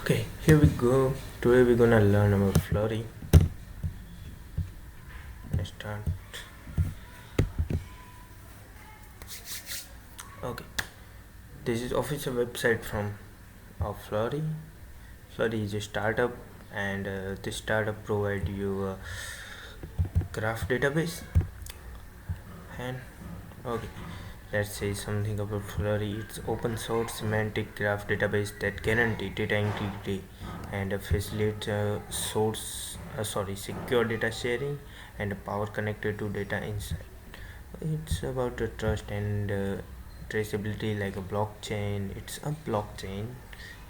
Okay, here we go. Today we're gonna learn about Fluree. Let's start. Okay, this is official website from of Fluree. Fluree is a startup, and this startup provide you a graph database. And okay, let's say something about Fluree. It's open source semantic graph database that guarantee data integrity and facilitate secure data sharing and power connected to data inside. It's about the trust and traceability like a blockchain. It's a blockchain,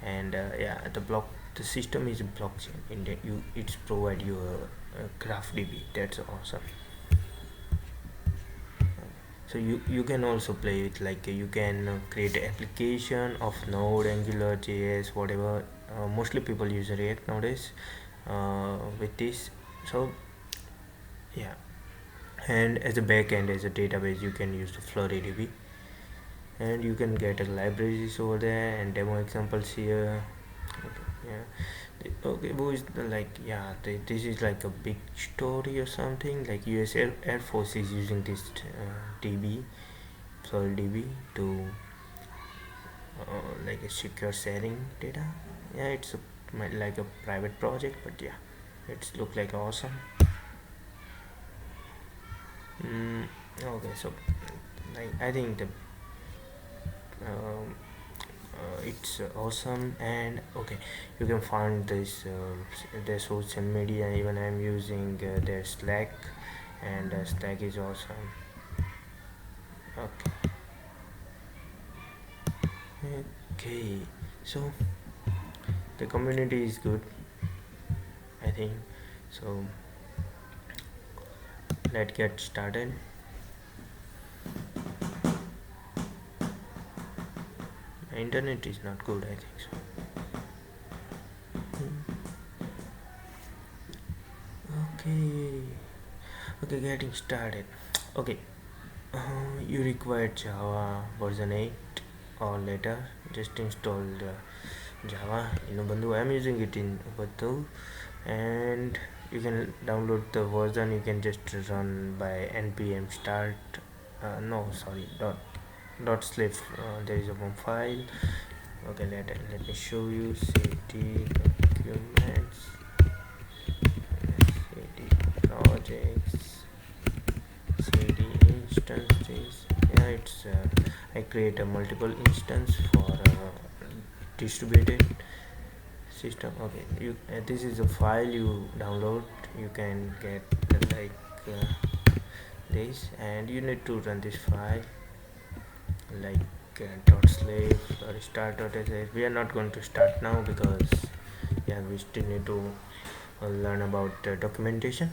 and the system is a blockchain. And it's provide you a graph DB. That's awesome. So you can also play it like you can create an application of Node, Angular, JS, whatever. Mostly people use React nowadays with this. So yeah, and as a backend, as a database, you can use the FlureeDB, and you can get a libraries over there and demo examples here. Okay, yeah. Okay, who is the, like yeah this is like a big story or something, like US Air Force is using this DB, FlureeDB, to like a secure sharing data. Yeah, it's like a private project, but yeah, it's look like awesome. Okay, so like I think the um, it's awesome. And okay, you can find this their social media. Even I'm using their Slack, and Slack is awesome. Okay, okay, so the community is good, I think. So let's get started. My internet is not good, I think so. Okay, okay, getting started. Okay, you require Java version 8 or later. Just install Java in Ubuntu. I'm using it in Ubuntu, and you can download the version. You can just run by npm start. No, sorry, dot slave. There is a one file. Okay, let me show you. Cd documents, cd projects, cd instances. Yeah, it's I create a multiple instance for distributed system. Okay, you this is a file you download. You can get this, and you need to run this file like dot slave or start.sh. We are not going to start now because yeah, we still need to learn about documentation.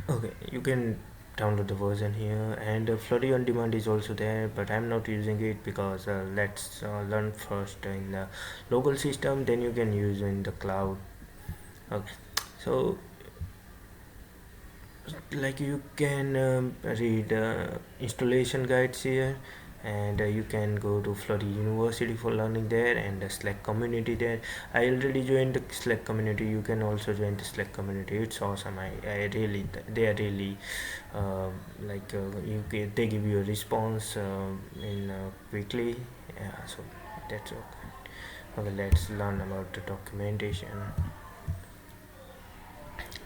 Okay, you can download the version here, and Fluree on demand is also there, but I'm not using it because let's learn first in the local system, then you can use in the cloud. Okay, so like you can read installation guides here, and you can go to Fluree University for learning there, and the Slack community there. I already joined the Slack community. You can also join the Slack community. It's awesome. I really, they are really they give you a response in quickly. Yeah, so that's okay. Okay, let's learn about the documentation.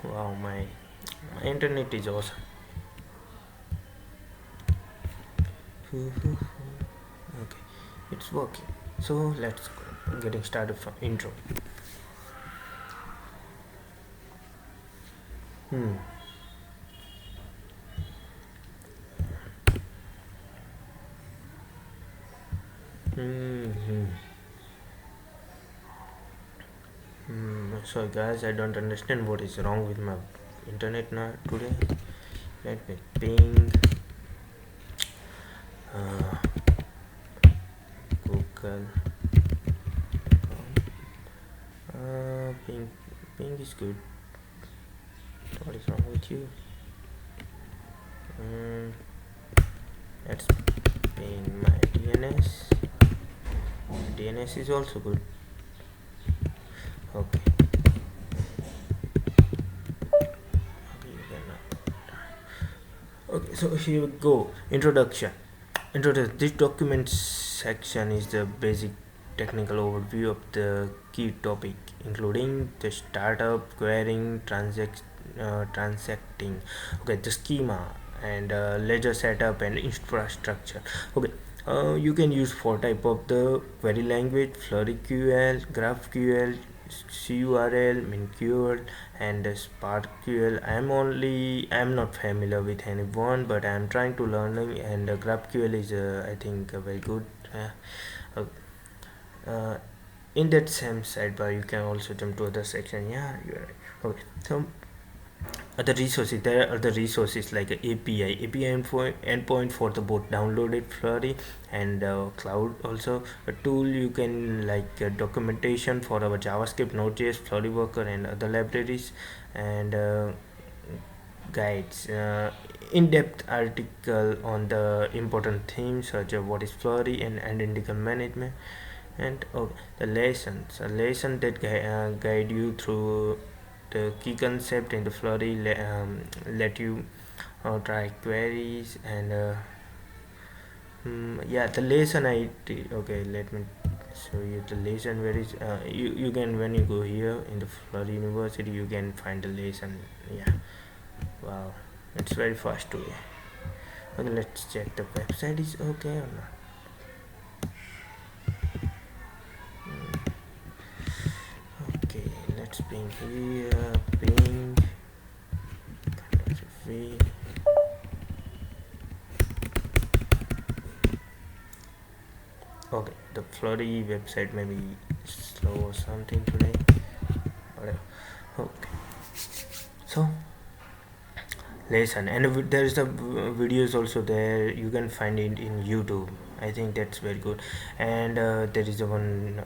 Wow, my internet is awesome. Okay, it's working. So let's go. Getting started from intro. Hmm. Hmm. Sorry guys, I don't understand what is wrong with my internet now today. Let me ping Google. Ping is good. What is wrong with you? Let's ping my DNS. DNS is also good. Okay. Okay, you can, okay, so here we go. Introduction. This document section is the basic technical overview of the key topic, including the startup, querying, transacting, okay, the schema, and ledger setup and infrastructure. Okay, you can use four type of the query language: FlureeQL, GraphQL, CURL, MinQL, and SparkQL. I'm not familiar with any one, but I'm trying to learning. And GraphQL is I think very good. Uh, uh, in that same sidebar, you can also jump to other section. Yeah, you're right. Okay, so other resources, there are other resources like API endpoint for the both downloaded Fluree and cloud. Also a tool you can like documentation for our JavaScript, Node.js, Fluree worker and other libraries, and guides, in-depth article on the important themes such as what is Fluree and identical management, and the lessons, a lesson that guide you through the key concept in the Fluree, let you try queries and yeah, the lesson I did. Okay, let me show you the lesson. Where is you can, when you go here in the Florida University, you can find the lesson. Yeah, wow, it's very fast way. Okay, let's check the website is okay or not. Okay, let's ping here, ping free. Okay, the Fluree website may be slow or something today. Whatever. Okay, so lesson, and there is the videos also there. You can find it in YouTube. I think that's very good. And there is the one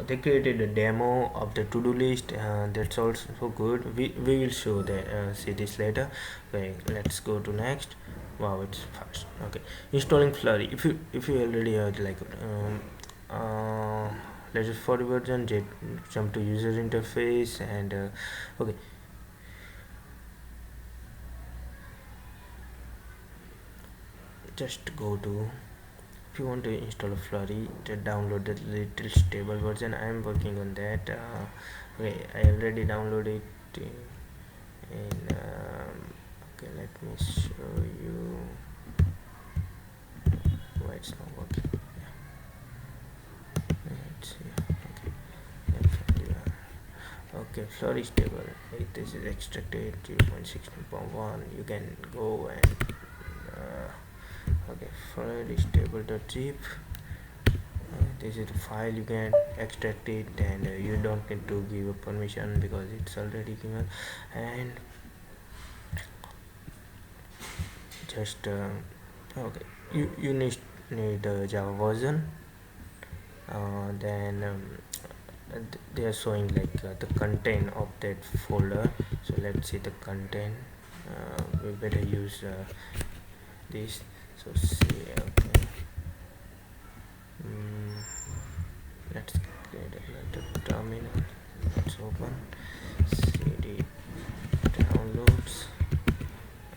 they created a demo of the to-do list. That's also good. We will show that, see this later. Okay, let's go to next. Wow, it's fast. Okay, installing Fluree. If you already heard like let's just for the version, jump to user interface, and okay, just go to, if you want to install a Fluree, just download the little stable version. I am working on that. Okay, I already downloaded it in okay, let me show you why it's not working. Yeah. Let's see. Okay, okay, Fluree stable. This is extracted 0.16.1. You can go and okay, FlureeDB.zip. This is the file, you can extract it, and you don't need to give a permission because it's already given. And just okay, you need Java version. Then they are showing like the content of that folder. So let's see the content. We better use this. So see, okay, let's create another terminal. Let's open cd downloads.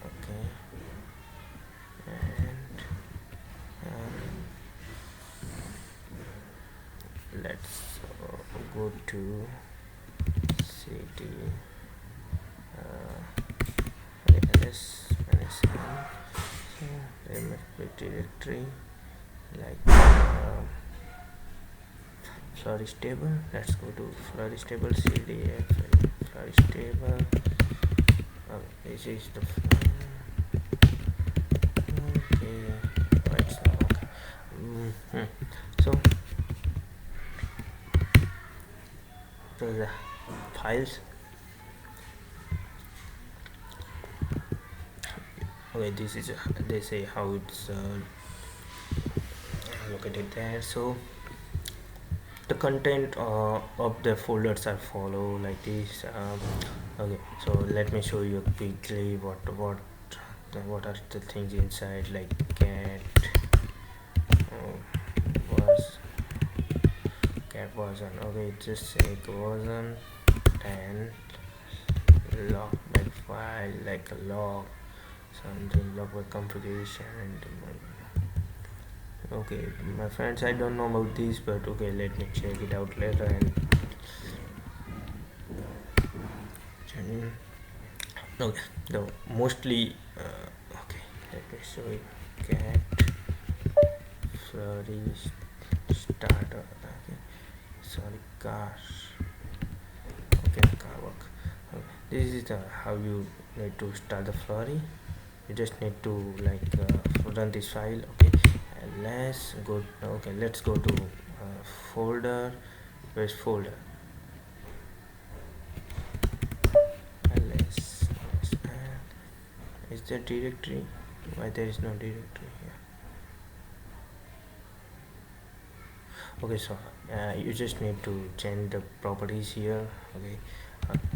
Okay, and let's go to cd ls -n. So there must be directory like Fluree stable. Let's go to Fluree stable, cd Fluree stable. This is the okay, right, so okay. So the files. Okay, this is they say how it's located there. So the content of the folders are follow like this. Okay, so let me show you quickly what are the things inside, like cat was cat version. Okay, just say version 10 log by file like a log something log by configuration and okay my friends, I don't know about this, but okay, let me check it out later. And okay, the mostly okay, let me show it. Cat Fluree starter. Okay, sorry, cars. Okay, car work. Okay. This is the how you need to start the Fluree. You just need to like run this file. Okay, and let's go to folder. Where's folder? ls is there directory? Why there is no directory here? Okay, so you just need to change the properties here. Okay,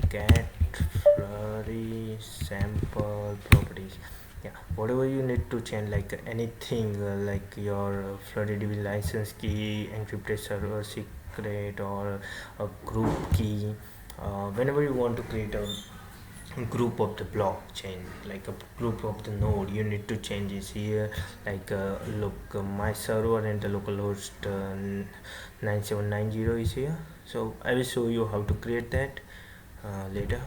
cat Fluree sample properties. Yeah, whatever you need to change, like anything like your FlureeDB license key, encrypted server secret, or a group key. Whenever you want to create a group of the blockchain, like a group of the node, you need to change this here. Like look, my server and the localhost 9790 is here, so I will show you how to create that later.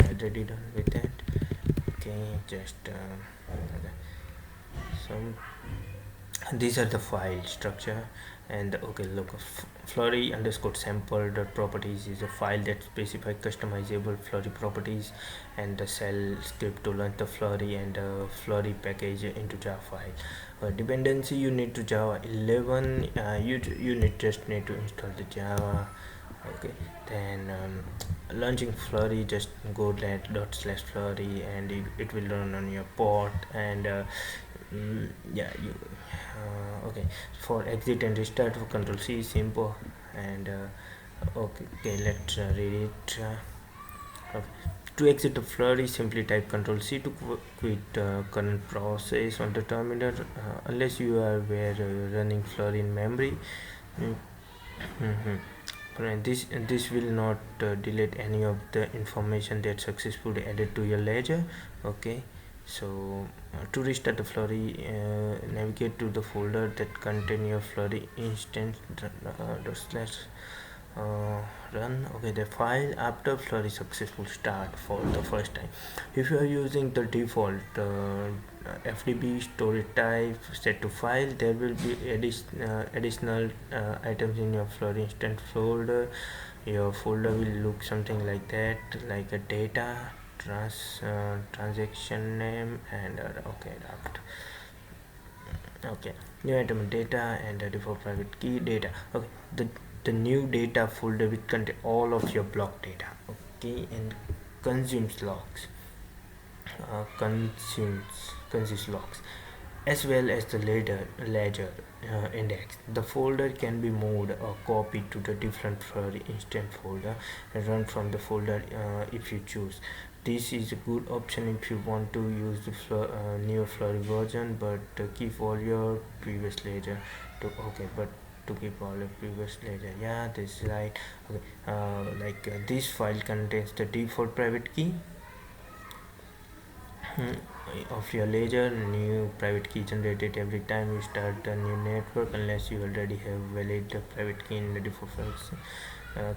I already done with that. Okay, just okay. Some these are the file structure. And okay, look, Fluree underscore sample dot properties is a file that specifies customizable Fluree properties, and the shell script to launch the Fluree and Fluree package into Java file. Dependency, you need to Java 11. You just need to install the Java. Okay, then launching Fluree, just go /Fluree and it will run on your port. And yeah, you okay, for exit and restart for control C, simple. And okay, let's read it. Okay. To exit the Fluree, simply type control C to quit current process on the terminal, unless you are running Fluree in memory. Mm-hmm. This will not delete any of the information that successfully added to your ledger. Okay, so to restart the Fluree, navigate to the folder that contain your Fluree instance run. Okay, the file after Fluree successful start for the first time. If you are using the default FDB storage type set to file, there will be additional items in your Fluree instance folder. Your folder will look something like that, like a data, transaction name, and okay, draft. Okay, new item data and default private key data. Okay, the new data folder will contain all of your block data. Okay, and consumes logs, consumes logs, as well as the ledger index. The folder can be moved or copied to the different Fluree instance folder and run from the folder if you choose. This is a good option if you want to use the new Fluree version, but keep all your previous ledger to okay. But to keep all your previous ledger, yeah, this is right. Okay, this file contains the default private key of your ledger. New private key generated every time you start a new network, unless you already have valid private key in the default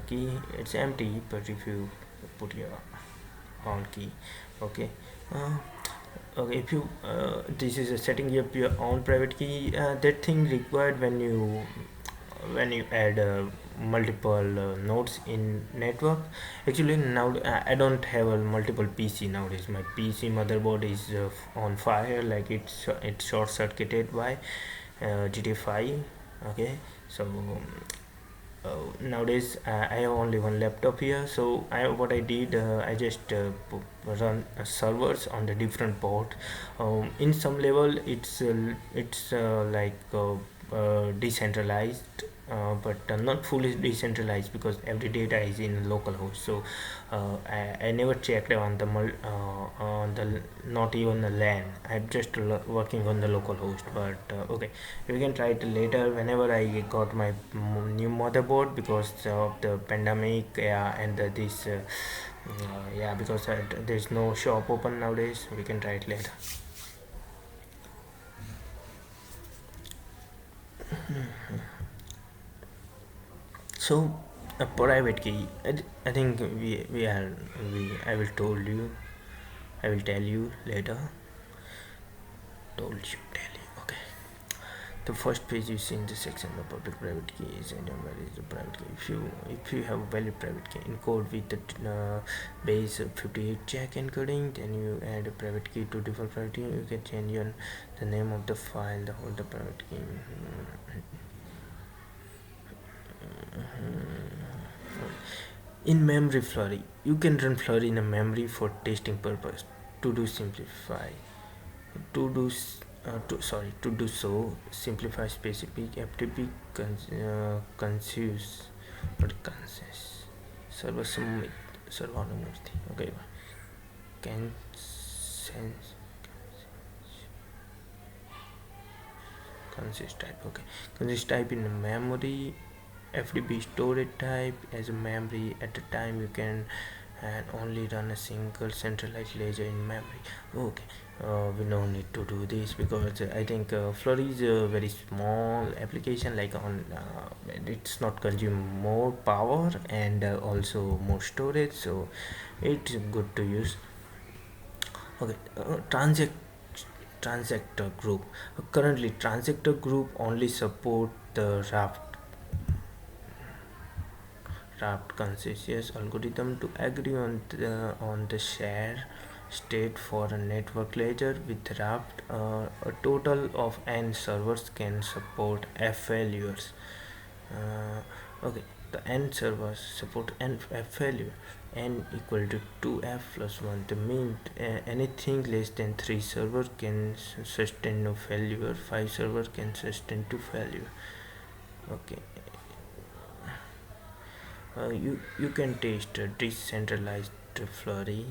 key. It's empty, but if you put your own key. Okay, okay, if you this is a setting up your own private key. That thing required when you add multiple nodes in network. Actually, now I don't have a multiple PC nowadays. My PC motherboard is on fire, like it's short circuited by GTA 5. Okay, so nowadays I have only one laptop here, so what I did, I just run servers on the different port. In some level it's decentralized. but not fully decentralized because every data is in localhost. So I never checked on the on the not even the LAN. I'm just working on the localhost. But okay, we can try it later whenever I got my new motherboard because of the pandemic. Yeah, and this. Yeah, because there's no shop open nowadays. We can try it later. So a private key. I think we are we I will told you. I will tell you later. Told you, tell you. Okay. The first page you see in the section of public private keys and where is the private key. If you have a valid private key encode with the base 58 jack encoding, then you add a private key to default private key. You can change the name of the file, the whole the private key. In memory Fluree, you can run Fluree in a memory for testing purpose. To do simplify, to do to do so, simplify specific FTP consumes or consists server submit server murti. Okay, can sense consist type. Okay, consist type in memory. FTP storage type as a memory. At the time you can and only run a single centralized ledger in memory. Okay, we don't need to do this because I think Fluree is a very small application, like on it's not consume more power and also more storage, so it's good to use. Okay, transactor group. Currently transactor group only support the raft consensus algorithm to agree on the share state for a network ledger. With raft a total of n servers can support f failures. Okay, the n servers support n f failure. N equal to 2f plus 1. The mean anything less than 3 server can sustain no failure. 5 server can sustain 2 failure. Okay, you can test decentralized Fluree.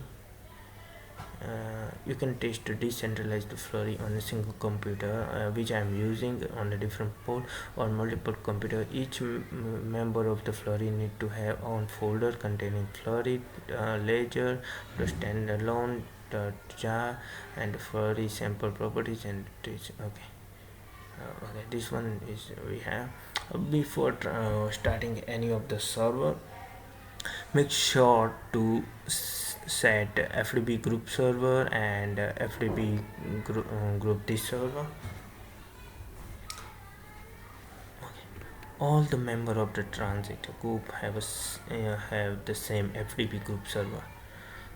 You can test decentralized Fluree on a single computer, which I am using on a different port or multiple computer. Each member of the Fluree need to have own folder containing Fluree ledger, the standalone, the jar, and Fluree sample properties and this. Okay. Okay, this one is we have. Before starting any of the server, make sure to set FTP group server and FTP group this server. All the member of the transit group have the same FTP group server.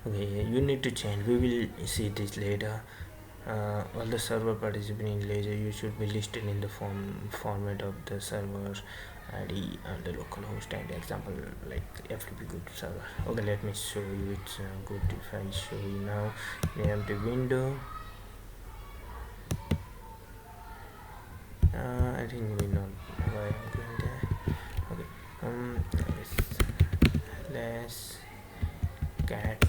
Okay, you need to change. We will see this later. All the server participating in ledger you should be listed in the format of the server ID and the localhost and example like FTP group server. Okay, let me show you. It's good if I show you now. We have the window. I think we know why I'm going there. Okay, let's get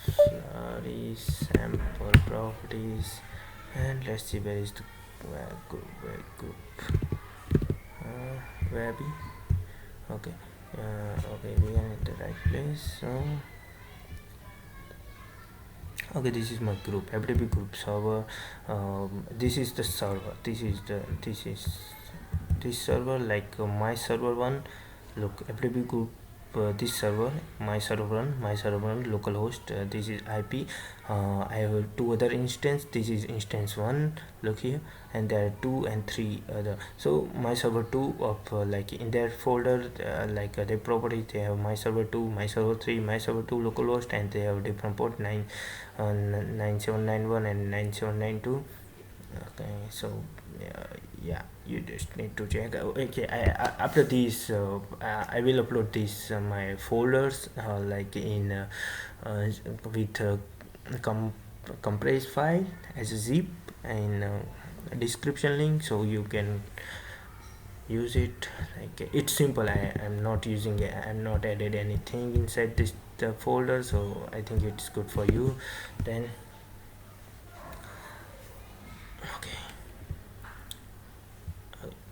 Fluree sample properties and let's see where is the where group where be. Okay, okay, we are in the right place. So okay, this is my group FTP group server. This is the server. This server like my server one. Look, FTP group this server, my server one localhost. This is IP. I have two other instance. This is instance one. Look here, and there are 2 and 3 other. So my server 2 of like in their folder their properties, they have my server 2, my server 3, my server 2 localhost, and they have different port 9791 and 9792. Okay, so yeah, you just need to check. Okay, after this I will upload this my folders like in with compressed file as a zip and description link, so you can use it. Like it's simple. I'm not using it, I'm not added anything inside this the folder, so I think it's good for you. Then okay,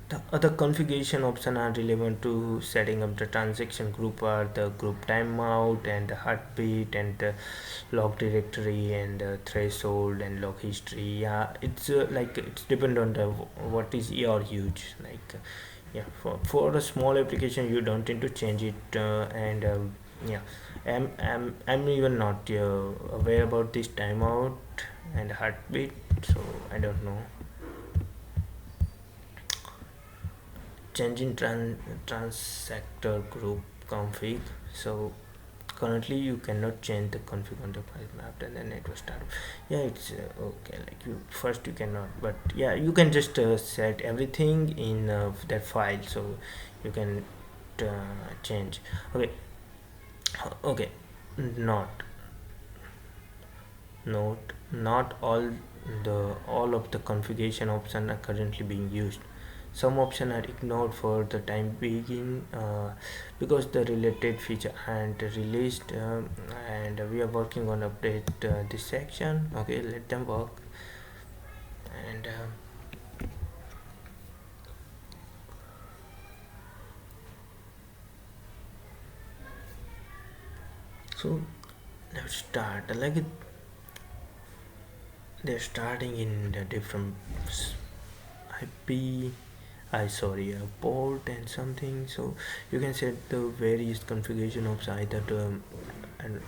the other configuration options are relevant to setting up the transaction group are the group timeout and the heartbeat and the log directory and the threshold and log history. Yeah, it's like it's depend on the what is your use. Like yeah, for a small application you don't need to change it. And yeah, I'm even not aware about this timeout and heartbeat, so I don't know. Changing transactor group config. So currently you cannot change the config on the file map and then it was start. Yeah, it's okay, like you first you cannot, but yeah, you can just set everything in that file, so you can change. Okay. Okay, not note, not all of the configuration options are currently being used. Some options are ignored for the time being because the related feature aren't released, and we are working on update this section. Okay, let them work. And so let's start. Like they're starting in the different IP, I sorry, a port and something. So you can set the various configuration of either the and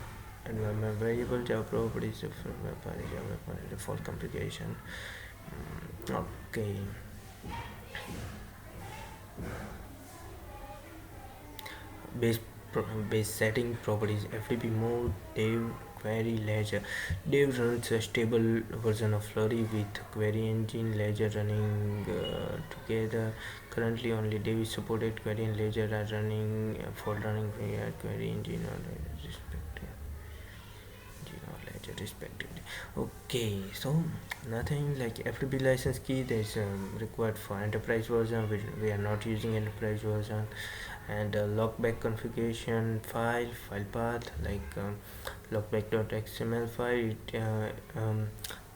environment variable Java properties of Java default configuration. Okay, base base setting properties FTP mode dev query ledger. Dev runs a stable version of Fluree with query engine ledger running together. Currently only dev is supported. Query and ledger are running for running via query engine or respectively. Okay, so nothing like FTP license key. There's required for enterprise version. We are not using enterprise version. And lockback configuration file path, like lockback.xml file.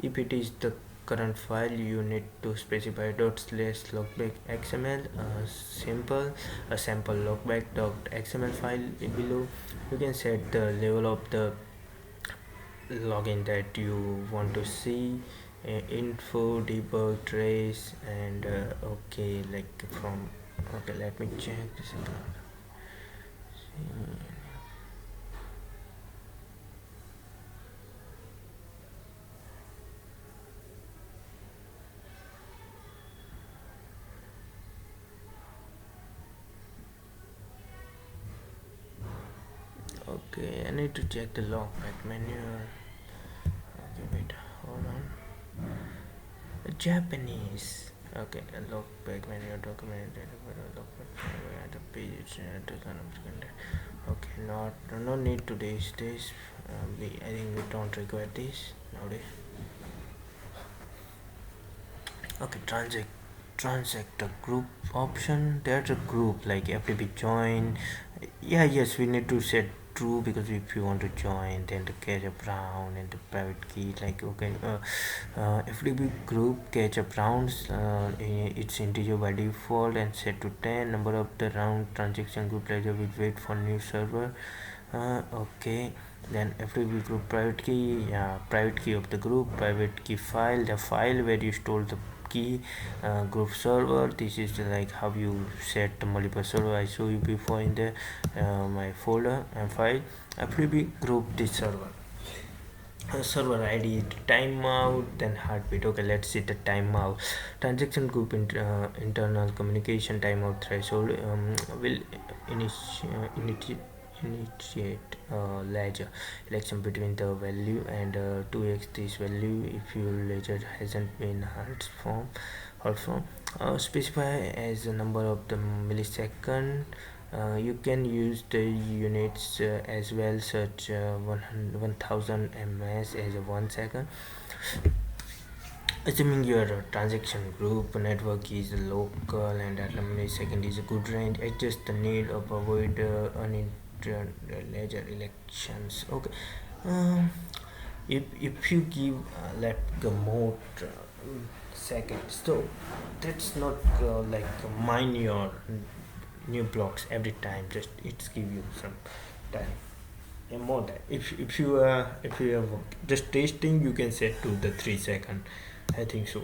If it is the current file, you need to specify /lockback xml, simple a sample lockback.xml file below. You can set the level of the login that you want to see, info debug trace. And okay, like from okay, let me check this again. Okay, I need to check the logback menu. Okay, wait, hold on. Japanese. Okay, logback menu document the page okay, no need to this. I think we don't require this nowadays. Okay, transactor group option. There's a group like FTP join. Yeah, yes, we need to set true, because if you want to join, then the catch up round and the private key, like okay, FTP group catch up rounds, it's integer by default and set to 10. Number of the round transaction group ledger will wait for new server. Okay, then FTP group private key. Yeah, private key of the group, private key file, the file where you store the key, group server. This is like how you set the multiple server. I show you before in the my folder and file. FTP group this server, server ID, timeout, then heartbeat. Okay, let's see the timeout. Transaction group internal communication timeout threshold will initiate ledger election between the value and 2x this value if your ledger hasn't been hard from. Specify as a number of the millisecond. You can use the units as well, such 1000 ms as a 1 second. Assuming your transaction group network is local and at a millisecond is a good range, adjust the need of avoid uninterrupted ledger elections. Okay. Um, if you give like a mode seconds, so that's not like mine your new blocks every time. Just it's give you some time. Yeah, more time. If you have just tasting, you can set to the 3 second. I think so.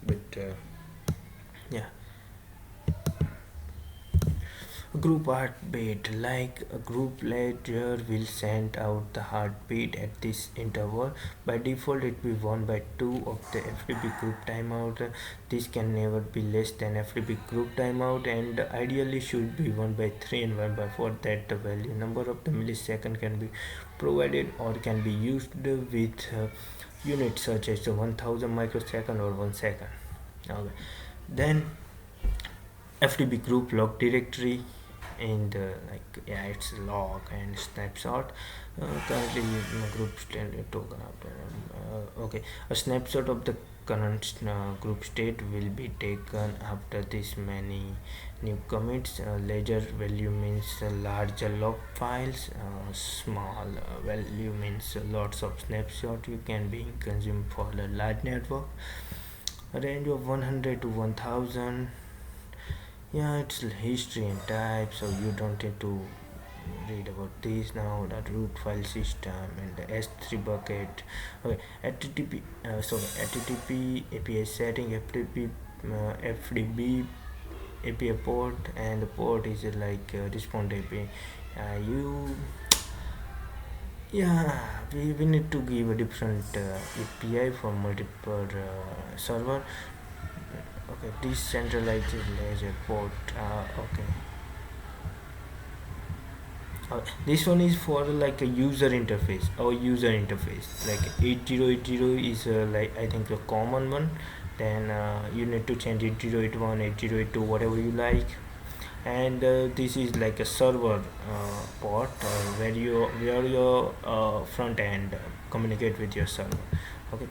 But yeah, a group heartbeat, like a group ledger will send out the heartbeat at this interval. By default, it will be 1 by 2 of the FTP group timeout. This can never be less than FTP group timeout, and ideally should be 1 by 3 and 1 by 4. That the value number of the millisecond can be provided or can be used with units such as 1000 microsecond or 1 second. Okay. Then FTP group log directory in the like yeah it's log and snapshot. Currently group state token okay, a snapshot of the current group state will be taken after this many new commits. Ledger value means larger log files, small value means lots of snapshot you can be consumed for the large network. A range of 100 to 1000. Yeah, it's history and type, so you don't need to read about this now. That root file system and the S3 bucket. Okay, HTTP HTTP API setting, FTP FDB API port, and the port is like respond API. You yeah, we need to give a different API for multiple server. Okay, decentralized ledger port. Okay. This one is for like a user interface or user interface. Like 8080 is like I think a common one. Then you need to change 8081, 8082, whatever you like. And this is like a server port where your front end communicate with your server. Okay,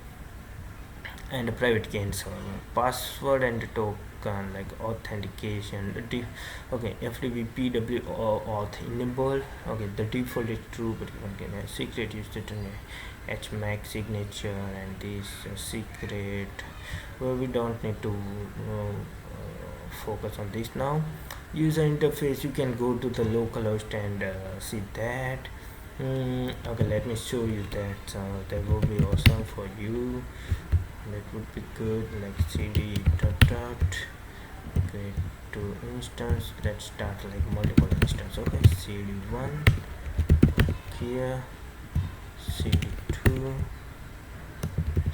and a private key and server password and token like authentication okay, FTP PW auth enable. Okay, the default is true, but you can a secret is written HMAC signature, and this secret well, we don't need to focus on this now. User interface, you can go to the localhost and see that. Okay, let me show you that. That will be awesome for you. That would be good, like cd dot dot okay to instance. Let's start like multiple instance. Okay, cd1 here, cd2,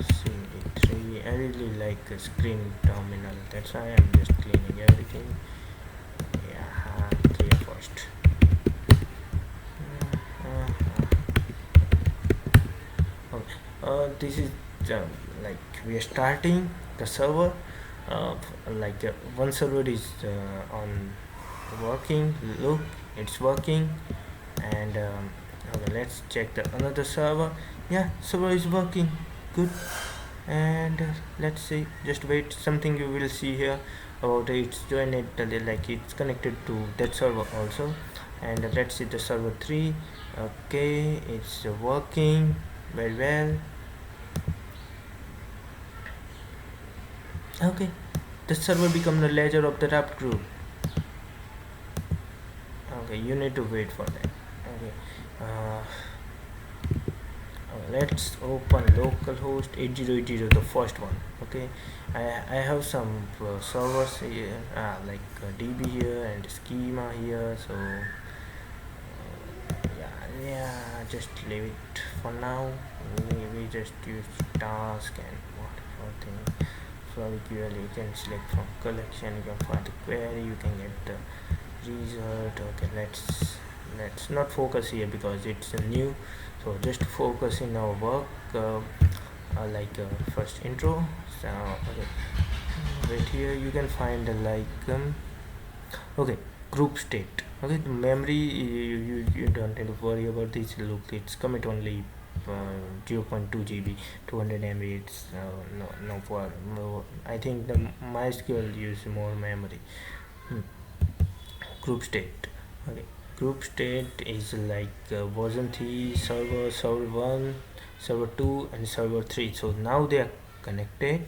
cd3. I really like a screen terminal, that's why I'm just cleaning everything. Yeah, clear first. Okay, this is like we are starting the server. Like one server is on working. Look, it's working. And okay, let's check the another server. Yeah, server is working good. And let's see, just wait, something you will see here about it's joined it like it's connected to that server also. And let's see the server 3. Okay, it's working very well. Okay, the server become the ledger of the wrapped group. Okay, you need to wait for that. Okay, let's open localhost 8080, the first one. Okay, I have some servers here, like DB here and schema here, so yeah, just leave it for now. We just use task and whatever thing. From query you can select from collection, you can find the query, you can get the result. Okay, let's not focus here because it's new, so just focus in our work. Like first intro. So okay, right here you can find okay, group state. Okay, the memory, you don't need to worry about this. Look, it's commit only 0.2 GB, 200 MB. It's no problem. No, I think the MySQL use more memory. Hmm. Group state. Okay, group state is like version 3 server, server 1, server 2, and server 3. So now they are connected.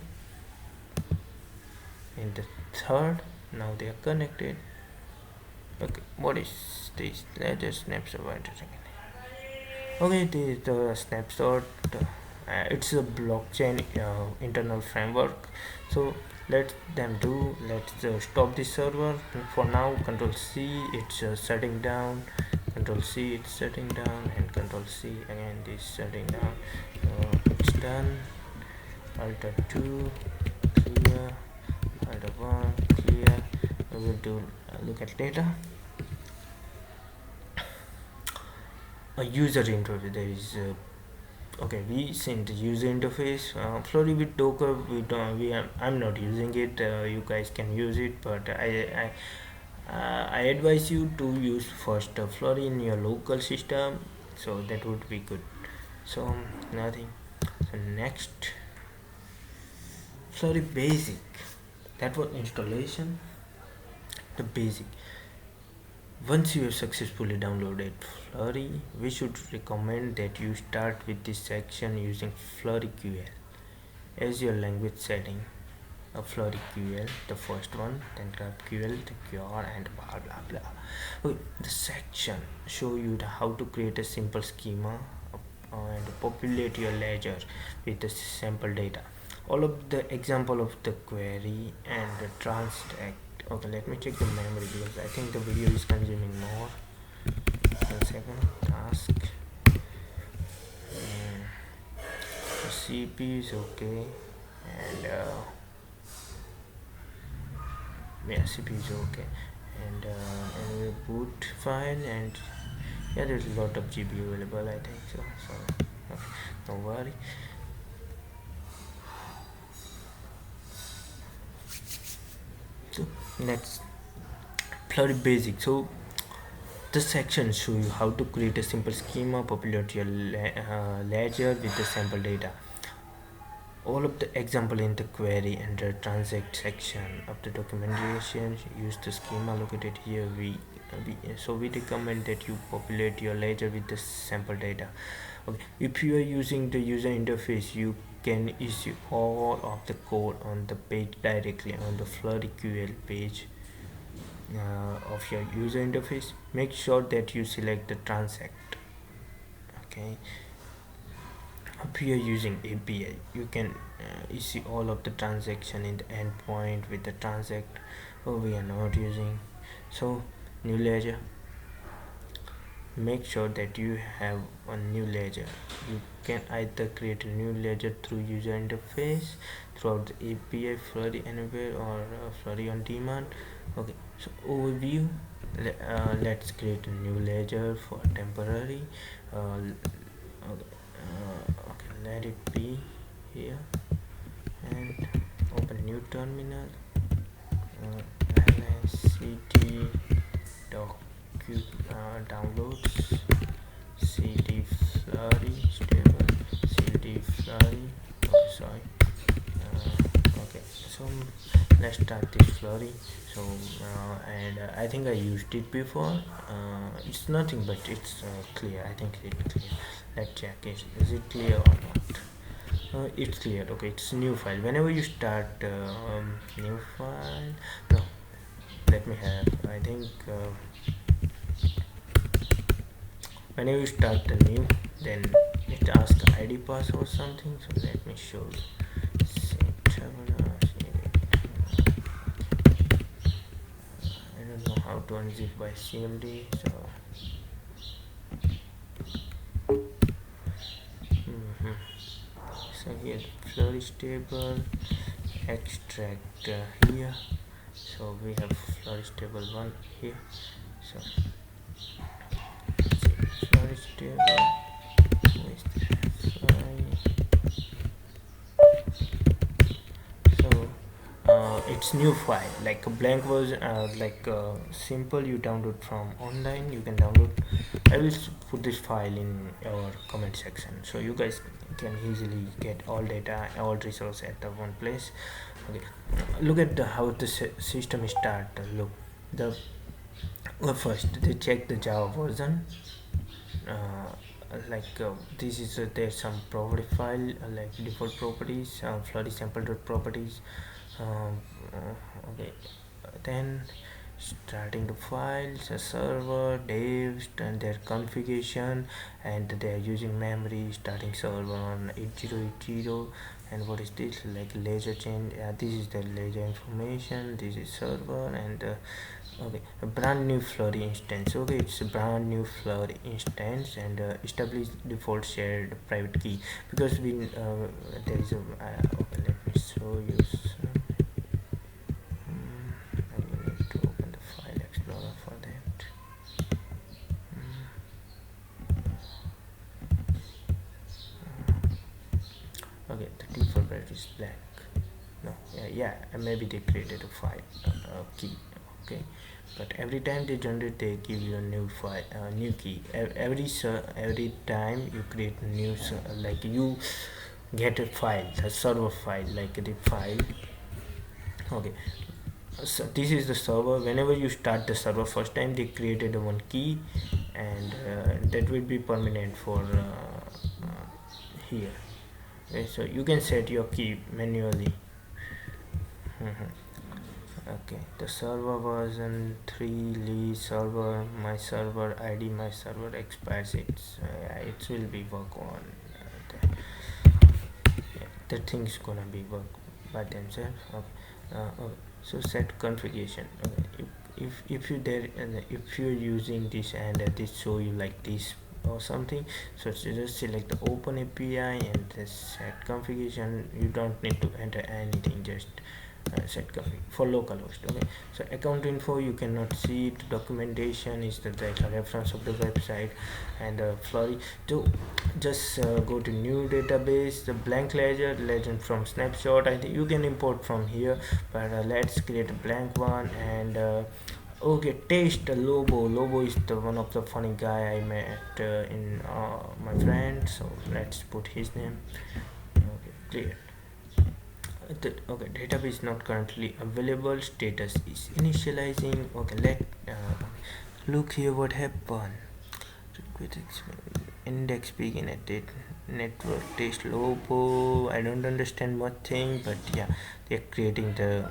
In the third, now they are connected. Okay, what is this? Let's just snapshot. Okay, this is the snapshot. It's a blockchain internal framework. So let them do. Let's stop the server for now. Control C, it's shutting down. Control C, it's shutting down, and Control C again, this shutting down. It's done. Alt 2 clear. Alt 1 clear. We will do look at data. A user interface. There is okay, we send the user interface. Fluree with Docker, I'm not using it. You guys can use it, but I advise you to use first Fluree in your local system, so that would be good. So nothing. So next, Fluree basic. That was installation. The basic. Once you have successfully downloaded Fluree, we should recommend that you start with this section using FlureeQL as your language setting. FlureeQL, the first one, then GraphQL, the cure, and blah blah blah. Okay, the section show you how to create a simple schema and populate your ledger with the sample data. All of the example of the query and the transact. Okay, let me check the memory because I think the video is consuming more. 1 second. Task. The CPU is okay, and yeah, CPU is okay, and anyway, boot file, and yeah, there's a lot of GB available. I think so. So okay, no worry. So let's Fluree basic. So the section show you how to create a simple schema, populate your ledger with the sample data. All of the example in the query and the transact section of the documentation use the schema located here. We recommend that you populate your ledger with the sample data. Okay, if you are using the user interface, you can issue all of the code on the page directly on the FlureeQL page of your user interface. Make sure that you select the transact. Okay, if you are using API, you can issue all of the transaction in the endpoint with the transact. We are not using. So new ledger, make sure that you have a new ledger. You can either create a new ledger through user interface, throughout the API, Fluree anywhere, or Fluree on demand. Okay, so overview. Let's create a new ledger for temporary. Okay, let it be here, and open new terminal. LSCT downloads cd Fluree stable cd Fluree. Okay, sorry. Okay, so let's start this Fluree. So and I think I used it before. It's nothing but it's clear. I think it's clear. Let's check is it clear or not. It's clear. Okay, it's new file. Whenever you start new file, no, let me have, I think whenever you start the new, then it asks ID password or something. So let me show you. I don't know how to unzip by CMD, so so here Fluree stable extract here. So we have Fluree stable 1 here. So Fluree stable so it it's new file like a blank version, like simple you download from online. You can download. I will put this file in our comment section so you guys can easily get all data, all resource at the one place. Okay, look at how the system start. Look, the first they check the Java version. This is there's some property file like default properties, Fluree sample dot properties. Okay, then starting the files, a server, devs, and their configuration, and they are using memory. Starting server on 8080, and what is this like laser change? This is the laser information. This is server and. Okay, a brand new Fluree instance. Okay, it's a brand new Fluree instance and establish default shared private key because we there is a okay, let me show you I will need to open the file explorer for that. Okay, the default private is blank. No, yeah, maybe they created a file key. Okay, but every time they generate they give you a new file, new key. Every time you create a new like you get a file, a server file like the file. Okay, so this is the server. Whenever you start the server first time they created a one key and that will be permanent for here. Okay, so you can set your key manually. Okay, the server version 3 Lee server, my server ID, my server expires. It will be work on the things gonna be work by themselves. Okay. So set configuration. Okay, if you there and if you're using this and this show you like this or something, so just select the open API and this set configuration. You don't need to enter anything, just set config for localhost. Okay, so account info you cannot see it. Documentation is the reference of the website and Fluree. So just go to new database, the blank legend from snapshot. I think you can import from here, but let's create a blank one and okay, taste the Lobo is the one of the funny guy I met in my friend, so let's put his name. Okay, clear. Okay, database not currently available, status is initializing. Okay, let look here what happened. Index begin at date, network test Lobo. I don't understand what thing, but yeah, they're creating the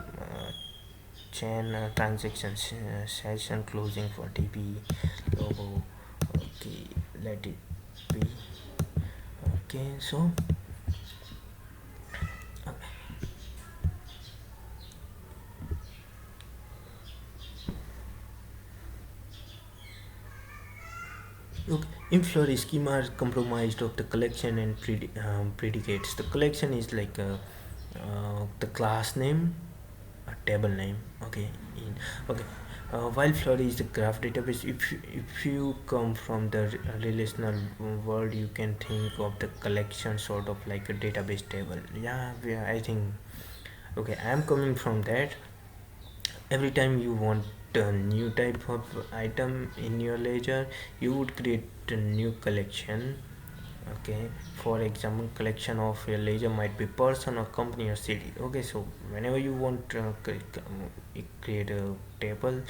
chain transaction session closing for DB Lobo. Okay, let it be. Okay, so look, in Fluree, schema are comprised of the collection and predicates. The collection is like the class name, a table name. Okay, okay. While Fluree is the graph database, if you come from the relational world, you can think of the collection sort of like a database table. Yeah, I think. Okay, I am coming from that. Every time you want a new type of item in your ledger, you would create a new collection. Okay, for example, collection of your ledger might be person or company or city. Okay, so whenever you want create a table,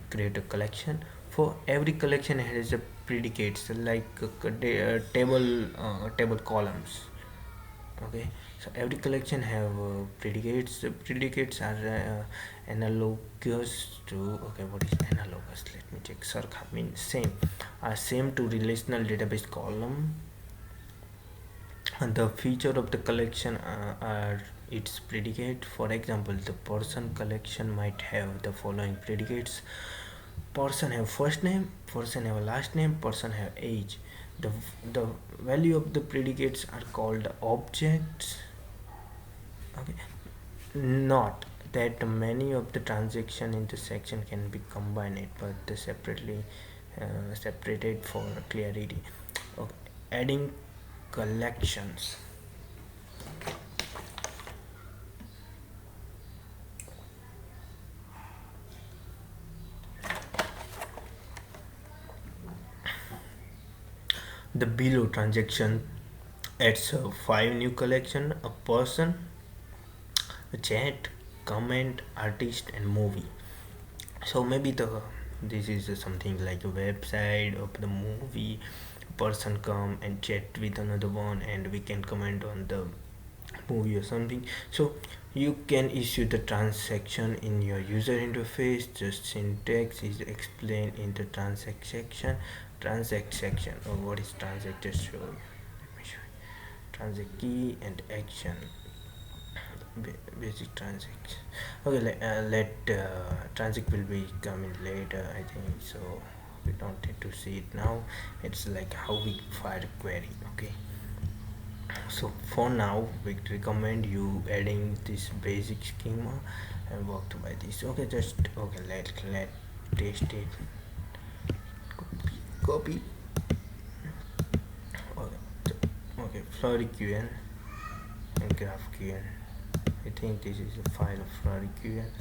create a collection. For every collection has a predicates like table columns. Okay, so every collection have predicates. The predicates are analogous to, okay, what is analogous, let me check. Sarkha means same, are same to relational database column, and the feature of the collection are its predicate. For example, the person collection might have the following predicates: person have first name, person have last name, person have age. The value of the predicates are called objects. Okay, not that many of the transaction intersection can be combined, but separately separated for clarity. Okay, adding collections. the below transaction adds five new collection: a person, a chat, comment, artist, and movie. So maybe this is something like a website of the movie. Person come and chat with another one, and we can comment on the movie or something. So you can issue the transaction in your user interface. Just syntax is explained in the transaction or what is transact, just show you. Let me show you. Transact key and action, basic transact. Okay, let transact will be coming later, I think. So we don't need to see it now. It's like how we fire a query. Okay, so for now we recommend you adding this basic schema and work by this. Okay, just okay, let test it. Copy. Okay, Fluree QN and graph QN. I think this is a file of Fluree QN.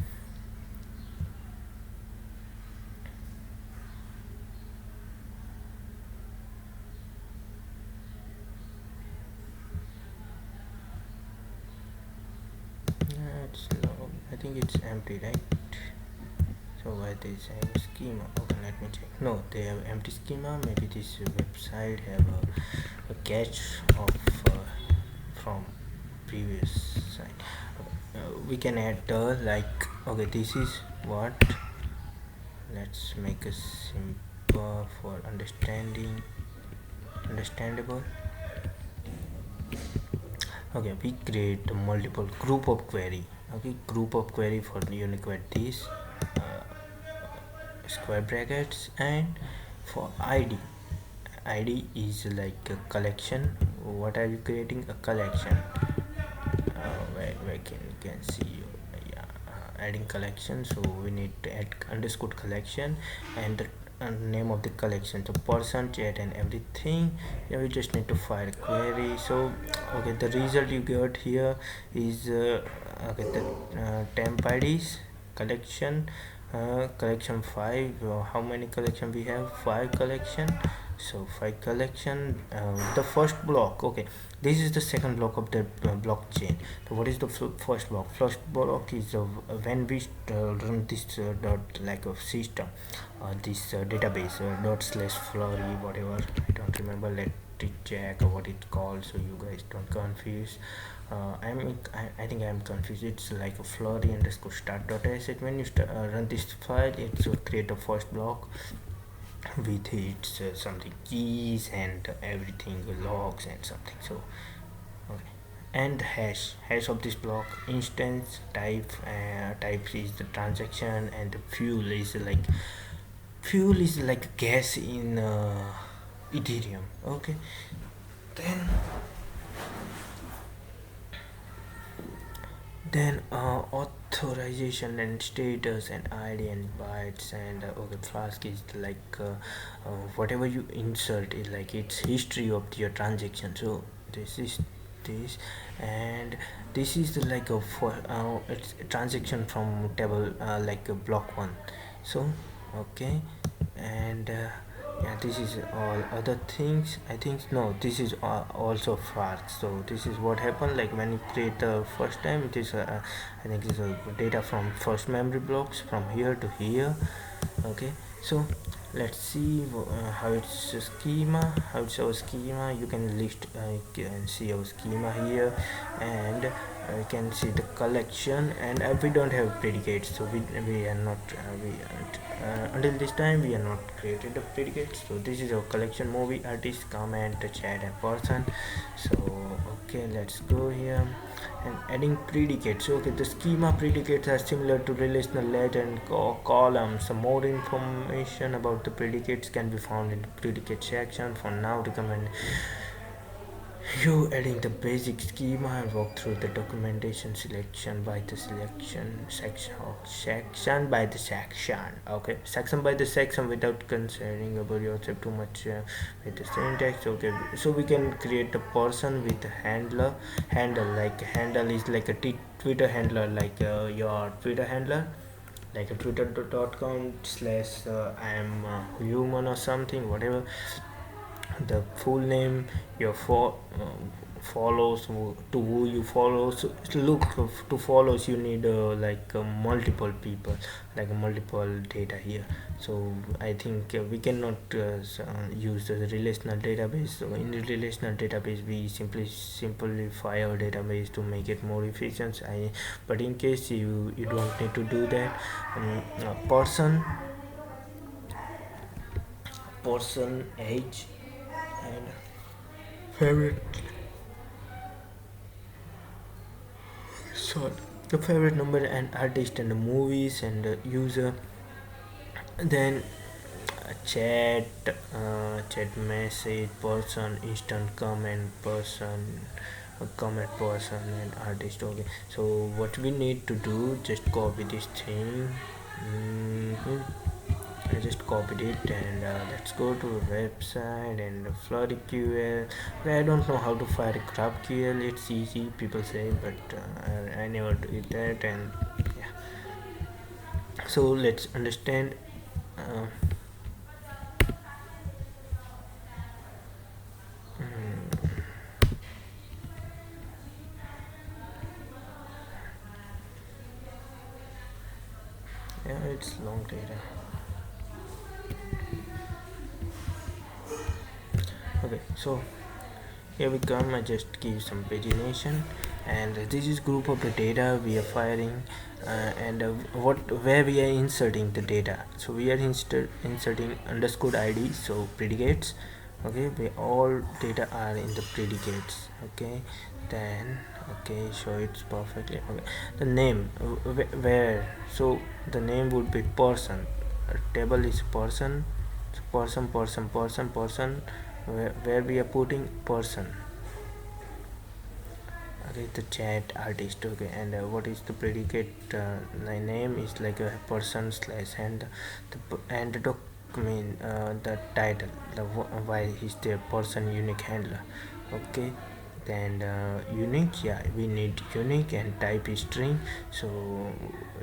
It's low. I think it's empty, right? So why they saying schema? Okay, let me check. No, they have empty schema. Maybe this website have a cache of from previous site. We can add like, okay, this is what. Let's make a simple for understandable. Okay, we create multiple group of query. Okay, group of query for Unicode this square brackets, and for id is like a collection. What are you creating? A collection. Where can see you, yeah, adding collection. So we need to add underscore collection and the name of the collection, so person, chat, and everything. Yeah, we just need to file a query. So okay, the result you got here is okay, the temp IDs collection, collection 5. How many collection we have? 5 collection. So 5 collection. The first block, okay, this is the second block of the blockchain. So what is the first block? First block is when we run this dot like a system, this database dot slash Fluree, whatever, I don't remember. Let it check what it's called so you guys don't confuse. I think I'm confused. It's like a Fluree underscore start dot asset. When you run this file, it will create a first block with its something keys and everything, logs and something. So okay, and hash of this block, instance type. Type is the transaction, and the fuel is like gas in Ethereum. Okay, then authorization and status and id and bytes, and okay, flask is like whatever you insert is like it's history of your transaction. So this is this, and this is the like a for it's a transaction from table like a block 1. So okay, and yeah, this is all other things. I think no, this is also fast. So this is what happened like when you create the first time. It is I think it's data from first memory blocks from here to here. Okay, so let's see how it's a schema, how it's our schema. You can list you can see our schema here, and you can see the collection, and we don't have predicates, so we are not until this time we are not created the predicates. So this is our collection: movie, artist, comment, chat, and person. So okay, let's go here and adding predicates. Okay, the schema predicates are similar to relational ledger and columns. Some more information about the predicates can be found in the predicate section. For now, recommend you adding the basic schema and walk through the documentation section by the section by the section. Okay, section by the section without concerning about yourself too much with the syntax. Okay, so we can create a person with a handle. Like handle is like a Twitter handler, like your Twitter handler, like a twitter.com slash I am human or something, whatever. the full name, your follows, to who you follow. So look, to follows you need multiple people, like multiple data here. So I think we cannot use the relational database. So in the relational database we simply simplify our database to make it more efficient. But in case you don't need to do that, person age and favorite, so the favorite number and artist and the movies and the user. Then chat message person, instant comment person, comment person and artist. Okay, so what we need to do, just copy this thing. I just copied it, and let's go to a website and FlureeQL. I don't know how to fire a GraphQL. It's easy, people say, but I never did that. And yeah, so let's understand. Uh, mm, yeah, it's long data. Okay, so here we come. I just give some pagination, and this is group of the data we are firing, and where we are inserting the data. So we are inserting underscore id, so predicates. Okay, we all data are in the predicates. Okay, then okay, show it perfectly. Okay, the name, where, so the name would be person. Table is person, so person, where we are putting person. Okay, the chat artist. Okay, and what is the predicate? My name is like a person slash, and the document, the title, the why is the person unique handler. Okay, then unique, yeah, we need unique, and type is string. So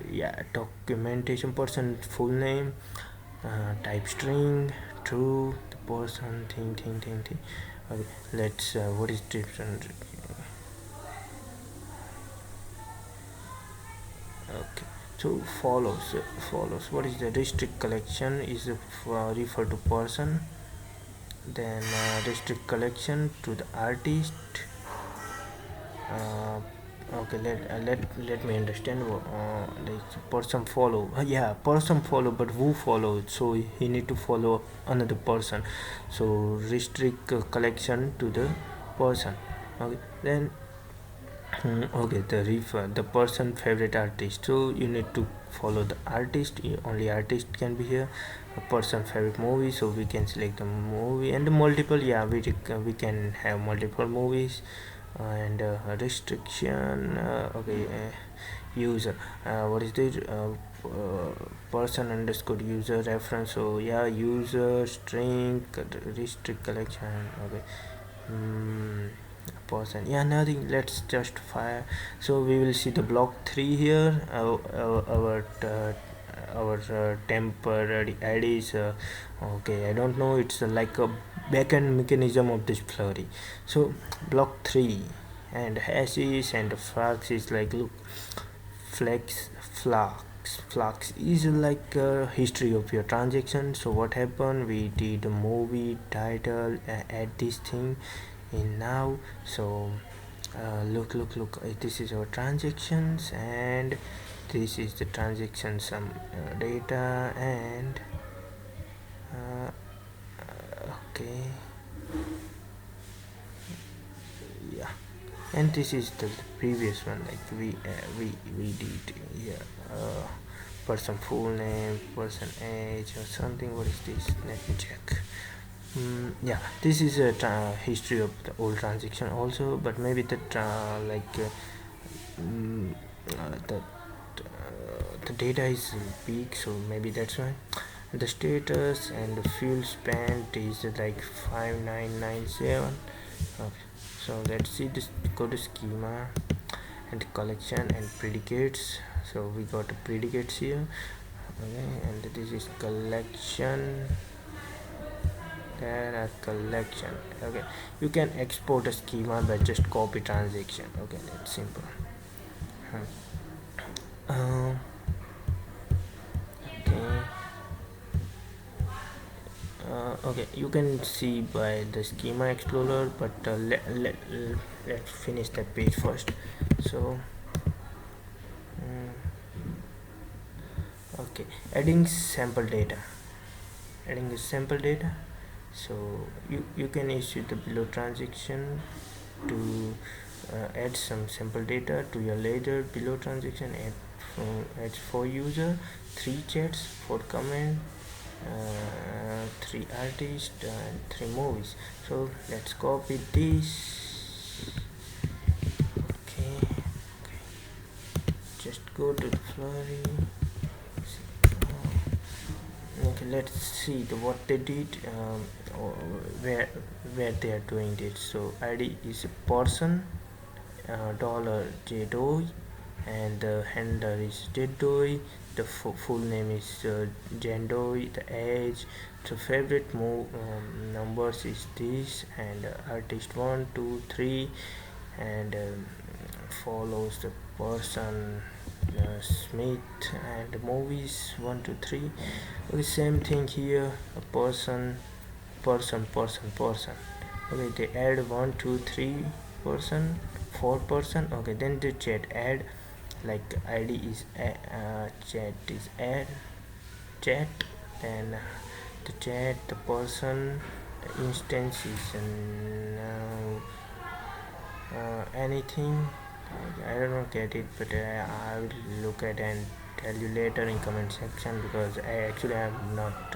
yeah, documentation person full name, type string, true, the person thing. Okay, let's what is different. Okay, so follows what is the district collection is refer to person. Then district collection to the artist. uh, okay, let me understand. Like person follow, yeah, person follow, but who follow? So he need to follow another person, so restrict collection to the person. Okay, then okay, the person favorite artist, so you need to follow the artist. Only artist can be here. A person favorite movie, so we can select the movie, and the multiple, yeah, we can have multiple movies. And restriction, okay, user, what is this, person underscore user reference. So yeah, user string restrict collection. Okay, person, yeah, nothing, let's just fire. So we will see the block 3 here. Our temporary id is okay, I don't know, it's like a backend mechanism of this Fluree. So block 3 and hashes and flux is like, look, flux is like a history of your transaction. So what happened, we did a movie title, add this thing in now. So look, this is our transactions, and this is the transaction some data, and uh, okay, yeah, and this is the previous one, like we did here. Person full name, person age or something. What is this, let me check. Yeah, this is a history of the old transaction also, but maybe that mm, the data is big, so maybe that's why. The status and the fuel spent is like 5997. Okay, so let's see this. Go to schema and collection and predicates. So we got the predicates here. Okay, and this is collection. here are collection. Okay, you can export a schema by just copy transaction. Okay, that's simple. um, okay. Okay, you can see by the schema explorer, but let's finish that page first. So okay, adding sample data, adding the sample data. So you can issue the below transaction to add some sample data to your ledger. Below transaction, add for user, 3 chats, 4 comment, 3 artists and 3 movies. So let's copy this. Okay, just go to the Fluree. Okay, let's see what they did, or where they are doing this. So ID is a person, $JDOI, and the handler is JDOI. The full name is Jandoi. The age, the favorite numbers is this, and artist 1, 2, 3, and follows the person Smith, and the movies 1, 2, 3. Okay, same thing here. A person. Okay, they add 1, 2, 3 person, 4 person. Okay, then the chat add, like ID is chat is add chat, then the chat, the person, the instance is anything. I don't get it, but I will look at and tell you later in comment section, because I actually am not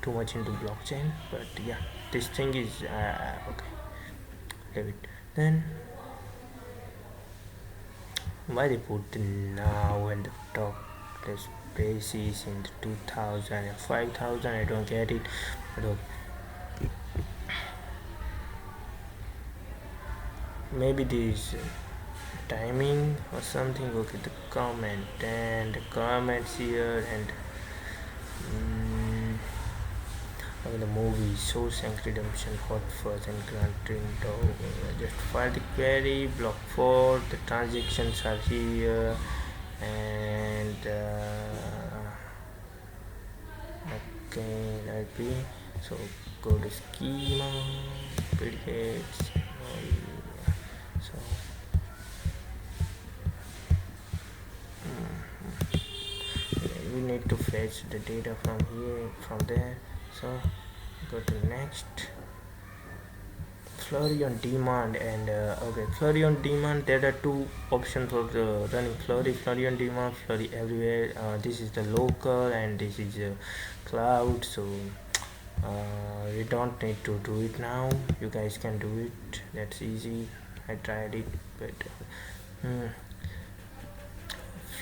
too much into blockchain. But yeah, this thing is okay, leave it. Then why they put the now and the top, the spaces in the 2000 and 5000? I don't get it. But maybe this timing or something. Okay, the comment, and the comments here, and okay, the movie Source and Redemption, Hot Fuzz and Grand Trinto. Just file the query, block 4, the transactions are here, and okay, let me. So go to schema, periods. So we need to fetch the data from here, from there. So go to next. Fluree on demand, and okay, Fluree on demand. There are 2 options for the running Fluree: Fluree on demand, Fluree everywhere. This is the local, and this is cloud. So you don't need to do it now. You guys can do it. That's easy. I tried it, but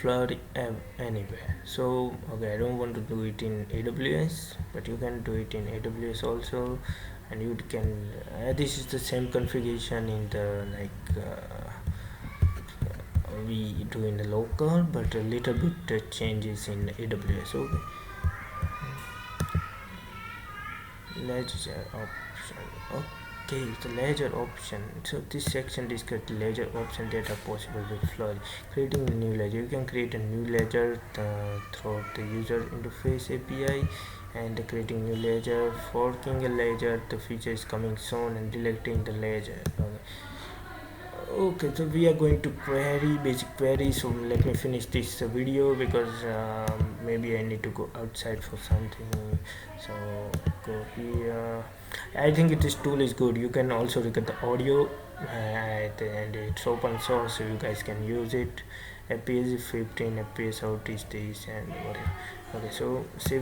Fluree anywhere. So okay, I don't want to do it in AWS, but you can do it in AWS also, and you can this is the same configuration in the we do in the local, but a little bit changes in AWS. Okay, ledger option. Okay, the ledger option. So this section describes the ledger option that are possible with Fluree. Creating a new ledger. You can create a new ledger through the user interface API, and creating new ledger, forking a ledger. The feature is coming soon, and deleting the ledger. Okay, so we are going to query, basic query. So let me finish this video, because maybe I need to go outside for something. So go here. I think this tool is good. You can also record the audio, and it's open source, so you guys can use it. FPS 15, FPS out is this, and whatever. Okay, so save